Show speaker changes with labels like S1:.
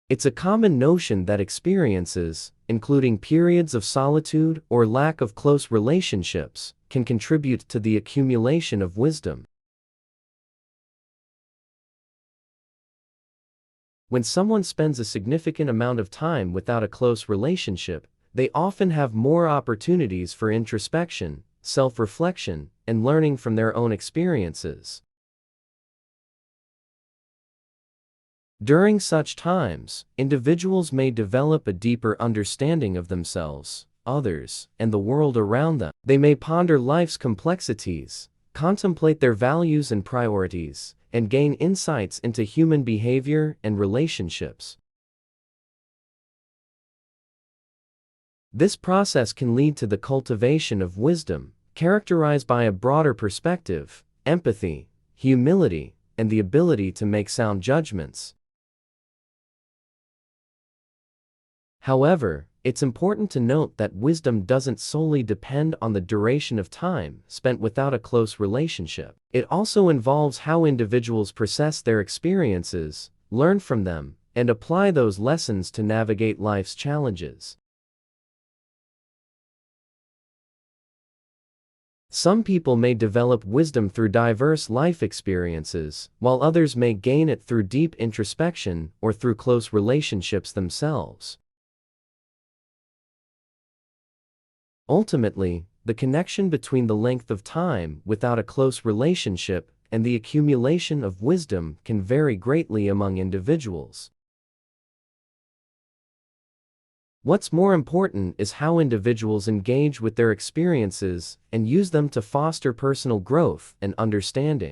S1: It's a common notion that experiences, including periods of solitude or lack of close relationships, can contribute to the accumulation of wisdom. When someone spends a significant amount of time without a close relationship, they often have more opportunities for introspection, self-reflection, and learning from their own experiences. During such times, individuals may develop a deeper understanding of themselves, others, and the world around them. They may ponder life's complexities, contemplate their values and priorities, and gain insights into human behavior and relationships. This process can lead to the cultivation of wisdom, characterized by a broader perspective, empathy, humility, and the ability to make sound judgments. However, it's important to note that wisdom doesn't solely depend on the duration of time spent without a close relationship. It also involves how individuals process their experiences, learn from them, and apply those lessons to navigate life's challenges. Some people may develop wisdom through diverse life experiences, while others may gain it through deep introspection or through close relationships themselves. Ultimately, the connection between the length of time without a close relationship and the accumulation of wisdom can vary greatly among individuals. What's more important is how individuals engage with their experiences and use them to foster personal growth and understanding.